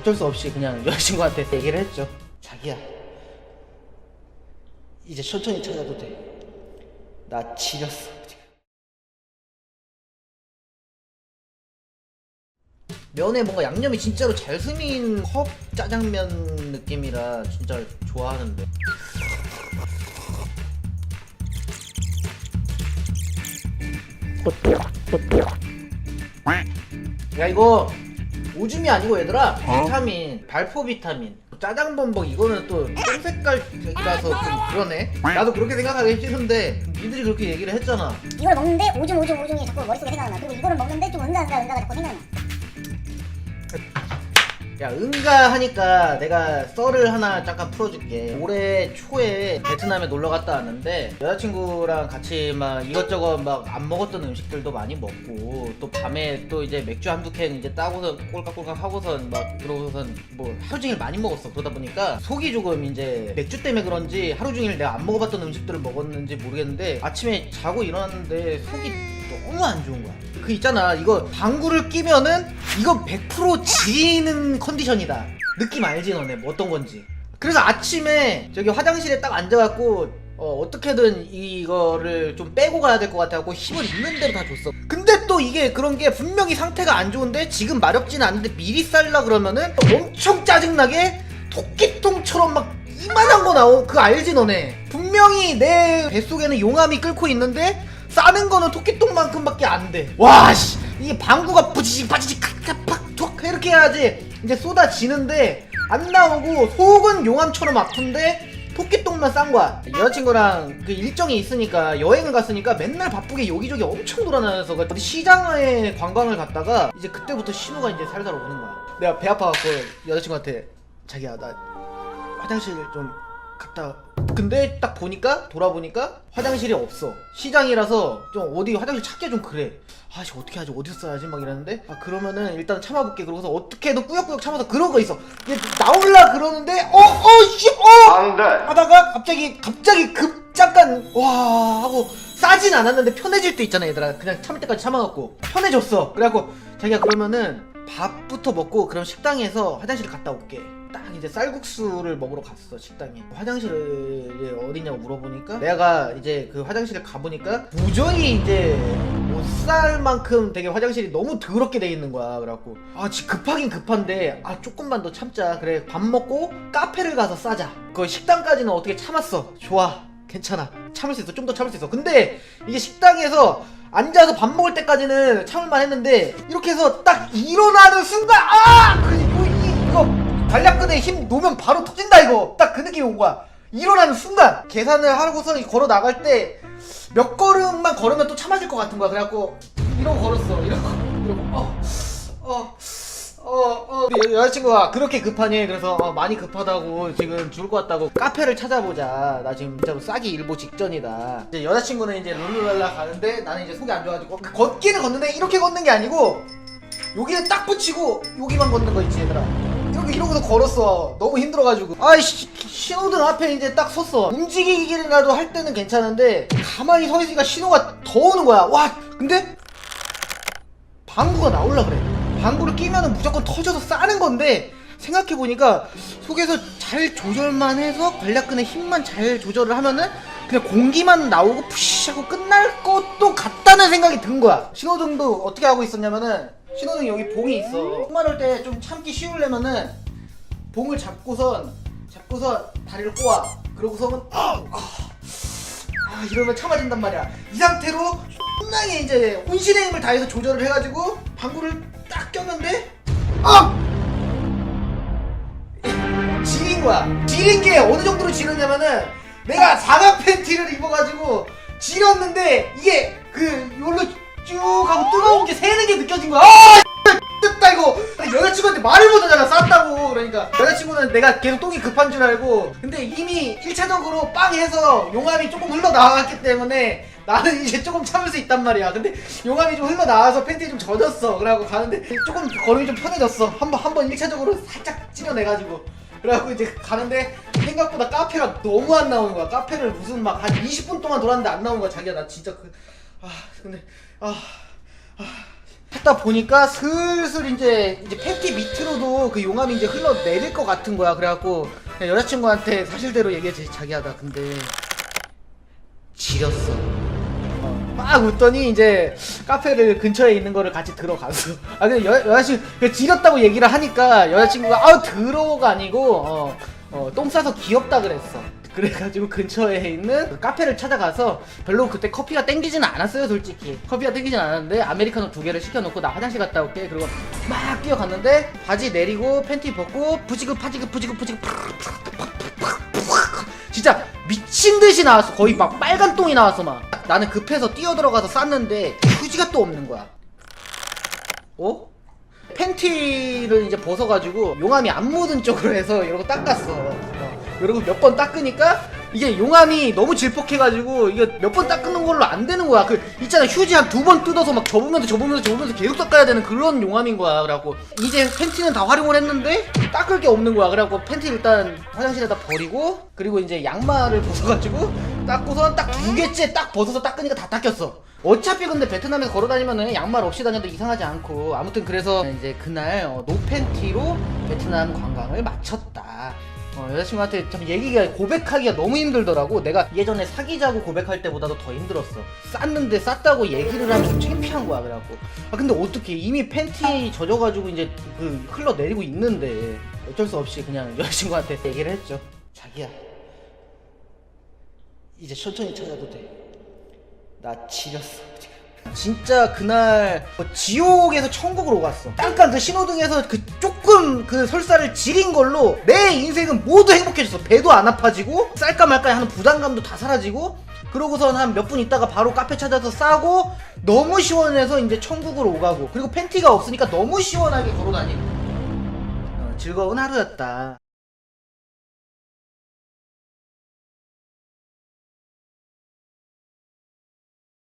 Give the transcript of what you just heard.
어쩔 수 없이 그냥 여자친구한테 얘기를 했죠. 자기야, 이제 천천히 찾아도 돼. 나 지렸어. 면에 뭔가 양념이 진짜로 잘 스민 컵 짜장면 느낌이라 진짜 좋아하는데. 야, 이거 오줌이 아니고 얘들아, 비타민, 발포 비타민, 짜장범벅. 이거는 또 똥색깔이라서 좀 그러네. 나도 그렇게 생각하기 싫은데 니들이 그렇게 얘기를 했잖아. 이걸 먹는데 오줌이 자꾸 머릿속에 생각나. 그리고 이거를 먹는데 좀 은가가 자꾸 생각나. 야, 응가 하니까 내가 썰을 하나 잠깐 풀어줄게. 올해 초에 베트남에 놀러 갔다 왔는데 여자친구랑 같이 막 이것저것 막 안 먹었던 음식들도 많이 먹고, 또 밤에 또 이제 맥주 한두 캔 이제 따고서 꼴깍꼴깍 하고선 막 그러고선 뭐 하루 종일 많이 먹었어. 그러다 보니까 속이 조금 이제 맥주 때문에 그런지 하루 종일 내가 안 먹어봤던 음식들을 먹었는지 모르겠는데 아침에 자고 일어났는데 속이 너무 안 좋은 거야. 그 있잖아, 이거 방구를 끼면은 이거 100% 지리는 컨디션이다. 느낌 알지 너네? 뭐 어떤 건지. 그래서 아침에 저기 화장실에 딱 앉아갖고 어떻게든 이거를 좀 빼고 가야 될 것 같아갖고 힘을 있는 대로 다 줬어. 근데 또 이게 그런 게 분명히 상태가 안 좋은데 지금 마렵지는 않은데 미리 쌀라 그러면은 엄청 짜증나게 토끼똥처럼 막 이만한 거 나오. 그거 알지 너네? 분명히 내 뱃속에는 용암이 끓고 있는데 싸는 거는 토끼똥만큼밖에 안 돼. 와, 씨, 이게 방구가 부지직 바지직 팍팍 툭 이렇게 해야지 이제 쏟아지는데 안 나오고, 속은 용암처럼 아픈데 토끼똥만 싼 거야. 여자친구랑 그 일정이 있으니까 여행을 갔으니까 맨날 바쁘게 여기저기 엄청 돌아다녀서 어디 시장에 관광을 갔다가 이제 그때부터 신호가 이제 살살 오는 거야. 내가 배 아파갖고 여자친구한테 자기야, 나 화장실 좀 갔다. 근데 딱 보니까 돌아보니까 화장실이 없어. 시장이라서 좀 어디 화장실 찾기가 좀 그래. 아씨, 어떻게 하지, 어디서 써야지 막 이러는데, 아 그러면은 일단 참아볼게. 그러고서 어떻게든 꾸역꾸역 참아서 그런 거 있어. 얘 나올라 그러는데 안돼 하다가 갑자기 잠깐 와 하고 싸진 않았는데 편해질 때 있잖아 얘들아. 그냥 참을 때까지 참아갖고 편해졌어. 그래갖고 자기야, 그러면은 밥부터 먹고 그럼 식당에서 화장실 갔다 올게. 딱 이제 쌀국수를 먹으러 갔어. 식당에 화장실이 어디냐고 물어보니까 내가 이제 그 화장실에 가보니까 무전히 이제 못 살 만큼 되게 화장실이 너무 더럽게 돼 있는 거야. 그래갖고 아 급하긴 급한데 아 조금만 더 참자. 그래, 밥 먹고 카페를 가서 싸자. 그 식당까지는 어떻게 참았어. 좋아, 괜찮아, 참을 수 있어. 좀 더 참을 수 있어. 근데 이게 식당에서 앉아서 밥 먹을 때까지는 참을만 했는데 이렇게 해서 딱 일어나는 순간 이거 관략근에 힘 놓으면 바로 터진다. 이거 딱 그 느낌이 온 거야. 일어나는 순간 계산을 하고서 걸어 나갈 때 몇 걸음만 걸으면 또 참아질 것 같은 거야. 그래갖고 이러고 걸었어. 이러고 우리 여자친구가 그렇게 급하니? 그래서 많이 급하다고, 지금 죽을 것 같다고 카페를 찾아보자. 나 지금 진짜로 싸기 일보 직전이다. 이제 여자친구는 이제 룰루랄라 가는데 나는 이제 속이 안 좋아가지고 걷기는 걷는데 이렇게 걷는 게 아니고 여기는 딱 붙이고 여기만 걷는 거 있지 얘들아. 이러고서 걸었어. 너무 힘들어가지고. 아이씨, 신호등 앞에 이제 딱 섰어. 움직이기라도 할 때는 괜찮은데 가만히 서 있으니까 신호가 더 오는 거야. 와, 근데 방구가 나올라 그래. 방구를 끼면은 무조건 터져서 싸는 건데 생각해보니까 속에서 잘 조절만 해서 관략근의 힘만 잘 조절을 하면은 그냥 공기만 나오고 푸시 하고 끝날 것도 같다는 생각이 든 거야. 신호등도 어떻게 하고 있었냐면은, 신호등 여기 봉이 있어. 콧마를 때 좀 참기 쉬우려면은 봉을 잡고선 다리를 꼬아. 그러고서는 이러면 참아진단 말이야. 이 상태로 존나게 이제 혼신의 힘을 다해서 조절을 해가지고 방구를 딱 꼈는데 지린 거야. 지린 게 어느 정도로 지렸냐면은 내가 사각 팬티를 입어가지고 지렸는데 이게 요로 쭉 하고 뜨거운 게 새는 게 느껴진 거야. 됐다 이거. 여자친구한테 말을 못하잖아, 쌌다고. 그러니까 여자친구는 내가 계속 똥이 급한 줄 알고, 근데 이미 1차적으로 빵 해서 용암이 조금 흘러나왔기 때문에 나는 이제 조금 참을 수 있단 말이야. 근데 용암이 좀 흘러나와서 팬티에 좀 젖었어. 그래갖고 가는데 조금 걸음이 좀 편해졌어. 한번 1차적으로 살짝 찌려내가지고. 그래갖고 이제 가는데 생각보다 카페가 너무 안 나오는 거야. 카페를 무슨 막 한 20분 동안 돌았는데 안 나오는 거야. 자기야, 나 진짜 근데 하다 보니까 슬슬 이제 팬티 밑으로도 그 용암이 이제 흘러내릴 것 같은 거야. 그래갖고 그냥 여자친구한테 사실대로 얘기했지. 자기야 나 근데 지렸어. 막 웃더니 이제 카페를 근처에 있는 거를 같이 들어가서 근데 여자친구 지렸다고 얘기를 하니까 여자친구가 더러워가 아니고 똥 싸서 귀엽다 그랬어. 그래가지고 근처에 있는 카페를 찾아가서 별로 그때 커피가 땡기지는 않았어요. 솔직히 커피가 땡기진 않았는데 아메리카노 2개를 시켜놓고 나 화장실 갔다 올게. 그리고 막 뛰어갔는데 바지 내리고 팬티 벗고 부지그 진짜 미친듯이 나왔어. 거의 막 빨간 똥이 나왔어. 막 나는 급해서 뛰어들어가서 쌌는데 휴지가 또 없는 거야. 팬티를 이제 벗어가지고 용암이 안 묻은 쪽으로 해서 이러고 닦았어. 그리고 몇 번 닦으니까 이게 용암이 너무 질퍽해가지고 이게 몇 번 닦는 걸로 안 되는 거야. 있잖아 휴지 한 2번 뜯어서 막 접으면서 계속 닦아야 되는 그런 용암인 거야. 그래갖고 이제 팬티는 다 활용을 했는데 닦을 게 없는 거야. 그래갖고 팬티 일단 화장실에다 버리고 그리고 이제 양말을 벗어가지고 닦고선 딱 2개째 딱 벗어서 닦으니까 다 닦였어. 어차피 근데 베트남에서 걸어다니면은 양말 없이 다녀도 이상하지 않고 아무튼 그래서 이제 그날 노팬티로 베트남 관광을 마쳤다. 여자친구한테 참 고백하기가 너무 힘들더라고. 내가 예전에 사귀자고 고백할 때보다도 더 힘들었어. 쌌는데 쌌다고 얘기를 하면 좀 창피한 거야. 그래갖고 근데 어떻게 이미 팬티 젖어가지고 이제 흘러내리고 있는데 어쩔 수 없이 그냥 여자친구한테 얘기를 했죠. 자기야 이제 천천히 찾아도 돼. 나 지렸어. 진짜 그날 지옥에서 천국으로 갔어. 잠깐 그 신호등에서 조금 설사를 지린 걸로 내 인생은 모두 행복해졌어. 배도 안 아파지고 쌀까 말까 하는 부담감도 다 사라지고 그러고선 한 몇 분 있다가 바로 카페 찾아서 싸고 너무 시원해서 이제 천국으로 오가고 그리고 팬티가 없으니까 너무 시원하게 걸어다니고 즐거운 하루였다.